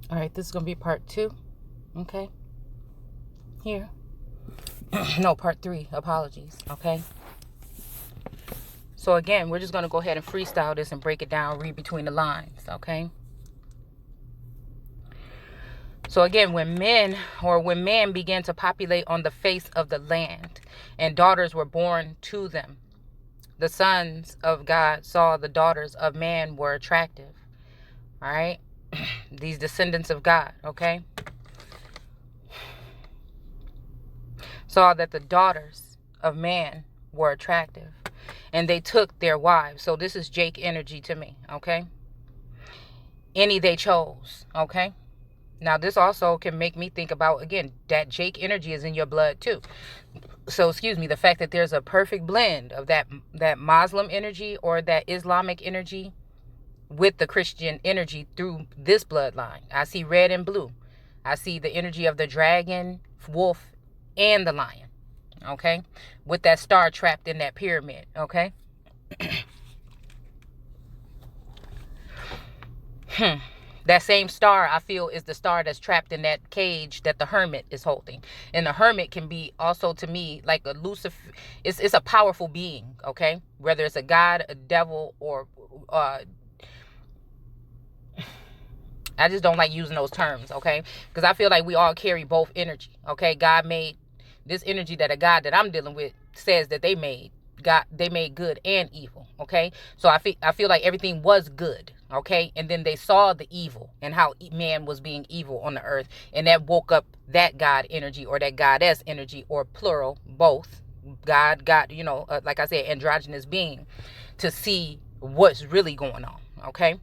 All right, this is going to be part 2. Okay. Here. No, part 3. Apologies. Okay. So again, we're just going to go ahead and freestyle this and break it down, read between the lines. Okay. So again, when man began to populate on the face of the land, and daughters were born to them, the sons of God saw the daughters of man were attractive. All right. These descendants of God, okay, saw that the daughters of man were attractive, and they took their wives. So this is Jake energy to me, okay? Any they chose, okay? Now this also can make me think about, again, that Jake energy is in your blood too. So excuse me, the fact that there's a perfect blend of that Muslim energy or that Islamic energy with the Christian energy through this bloodline. I see red and blue. I see the energy of the dragon, wolf, and the lion. Okay? With that star trapped in that pyramid. Okay? That same star, I feel, is the star that's trapped in that cage that the hermit is holding. And the hermit can be also, to me, like a Lucifer. It's a powerful being. Okay? Whether it's a god, a devil, or I just don't like using those terms, okay? Because I feel like we all carry both energy, okay? God made this energy that a God that I'm dealing with says that they made good and evil, okay? So I feel like everything was good, okay? And then they saw the evil and how man was being evil on the earth, and that woke up that God energy or that goddess energy, or plural, both God, like I said, androgynous being, to see what's really going on, okay?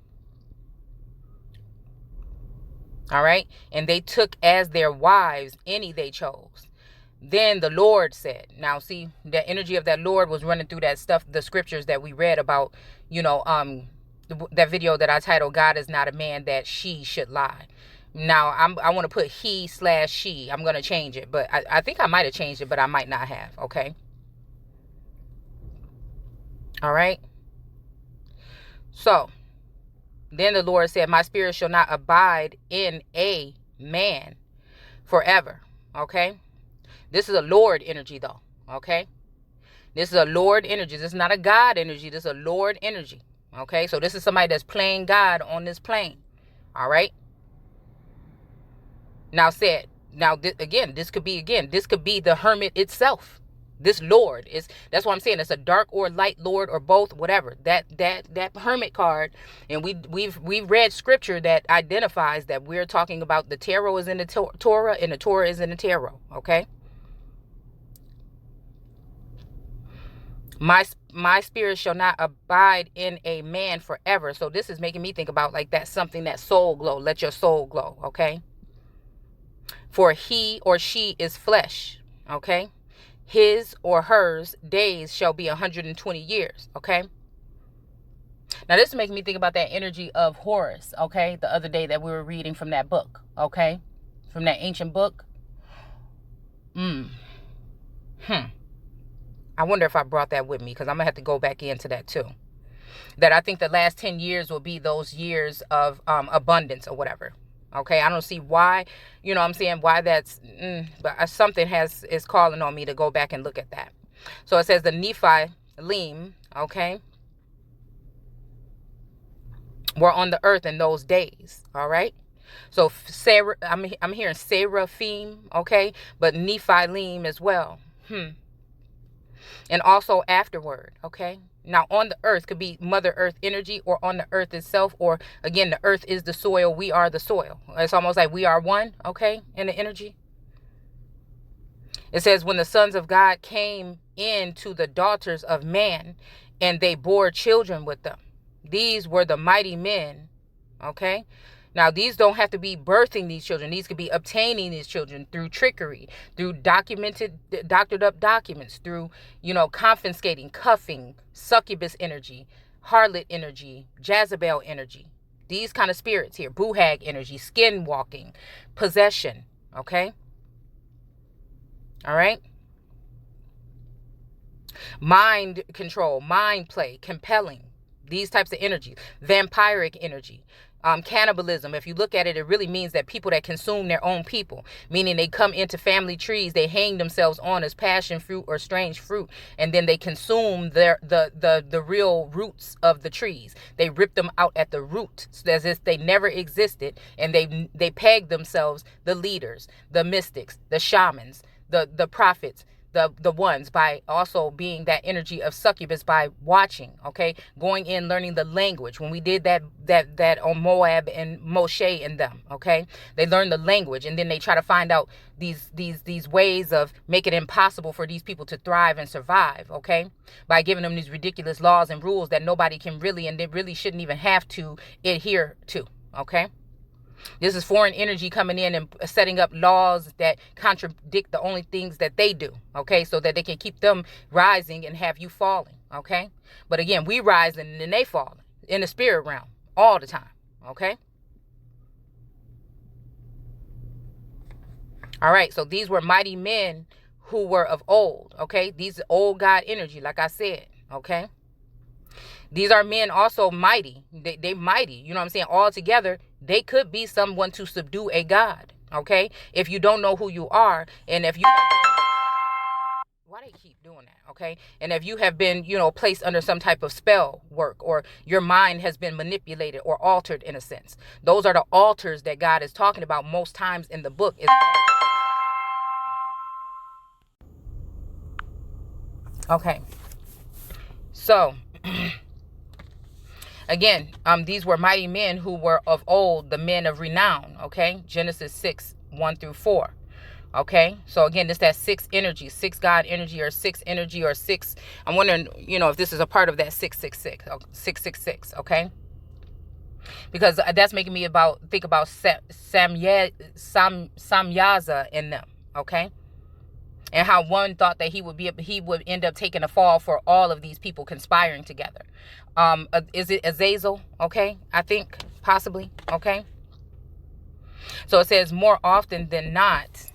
All right. And they took as their wives any they chose. Then the Lord said, now see, the energy of that Lord was running through that stuff, the scriptures that we read about, that video that I titled, God is not a man that she should lie. Now I want to put he/she. I'm going to change it, but I think I might have changed it, but I might not have. Okay. All right. So then the Lord said, my spirit shall not abide in a man forever. Okay. This is a Lord energy though. Okay. This is a Lord energy. This is not a God energy. This is a Lord energy. Okay. So this is somebody that's playing God on this plane. All right. Now this could be the hermit itself. This Lord that's what I'm saying. It's a dark or light Lord or both, whatever. That hermit card, and we've read scripture that identifies that we're talking about the tarot is in the Torah and the Torah is in the tarot. Okay. My spirit shall not abide in a man forever. So this is making me think about like that something, that soul glow. Let your soul glow. Okay. For he or she is flesh. Okay. His or hers days shall be 120 years. Okay. Now this is making me think about that energy of Horus. Okay. The other day that we were reading from that book. Okay. From that ancient book. I wonder if I brought that with me, because I'm going to have to go back into that too. That I think the last 10 years will be those years of abundance or whatever. Okay, I don't see why, I'm saying why that's, but something is calling on me to go back and look at that. So it says the Nephilim, okay, were on the earth in those days, all right? So Sarah, I'm hearing seraphim, okay, but Nephilim as well. And also afterward, okay? Now on the earth could be Mother Earth energy, or on the earth itself, or again, the earth is the soil, we are the soil. It's almost like we are one, okay, in the energy. It says, when the sons of God came in to the daughters of man, and they bore children with them. These were the mighty men, okay? Now, these don't have to be birthing these children. These could be obtaining these children through trickery, through doctored up documents, through, confiscating, cuffing, succubus energy, harlot energy, Jezebel energy. These kind of spirits here, buhag energy, skin walking, possession, okay? All right? Mind control, mind play, compelling. These types of energies, vampiric energy. Cannibalism, if you look at it, it really means that people that consume their own people, meaning they come into family trees, they hang themselves on as passion fruit or strange fruit, and then they consume the real roots of the trees. They rip them out at the root as if they never existed, and they peg themselves the leaders, the mystics, the shamans, the prophets, the ones, by also being that energy of succubus, by watching, okay, going in, learning the language. When we did that on Moab and Moshe and them, okay, they learned the language, and then they try to find out these ways of making it impossible for these people to thrive and survive, okay, by giving them these ridiculous laws and rules that nobody can really, and they really shouldn't even have to adhere to, okay. This is foreign energy coming in and setting up laws that contradict the only things that they do, okay, so that they can keep them rising and have you falling, okay. But again, we rising and then they falling in the spirit realm all the time, okay. All right, so these were mighty men who were of old, okay. These old God energy, like I said, okay. These are men also mighty. They mighty, you know what I'm saying? All together, they could be someone to subdue a god, okay? If you don't know who you are, and if you have been, why they keep doing that, okay? And if you have been, placed under some type of spell work, or your mind has been manipulated or altered in a sense. Those are the altars that God is talking about most times in the book. Okay. So again, these were mighty men who were of old, the men of renown, okay? Genesis 6:1-4, okay? So again, it's that six energy, six God energy, or six energy, or six. I'm wondering, if this is a part of that 666, 666, okay? Because that's making me think about Samyaza in them, okay? And how one thought that he would end up taking a fall for all of these people conspiring together. Is it Azazel? Okay, I think possibly. Okay. So it says more often than not,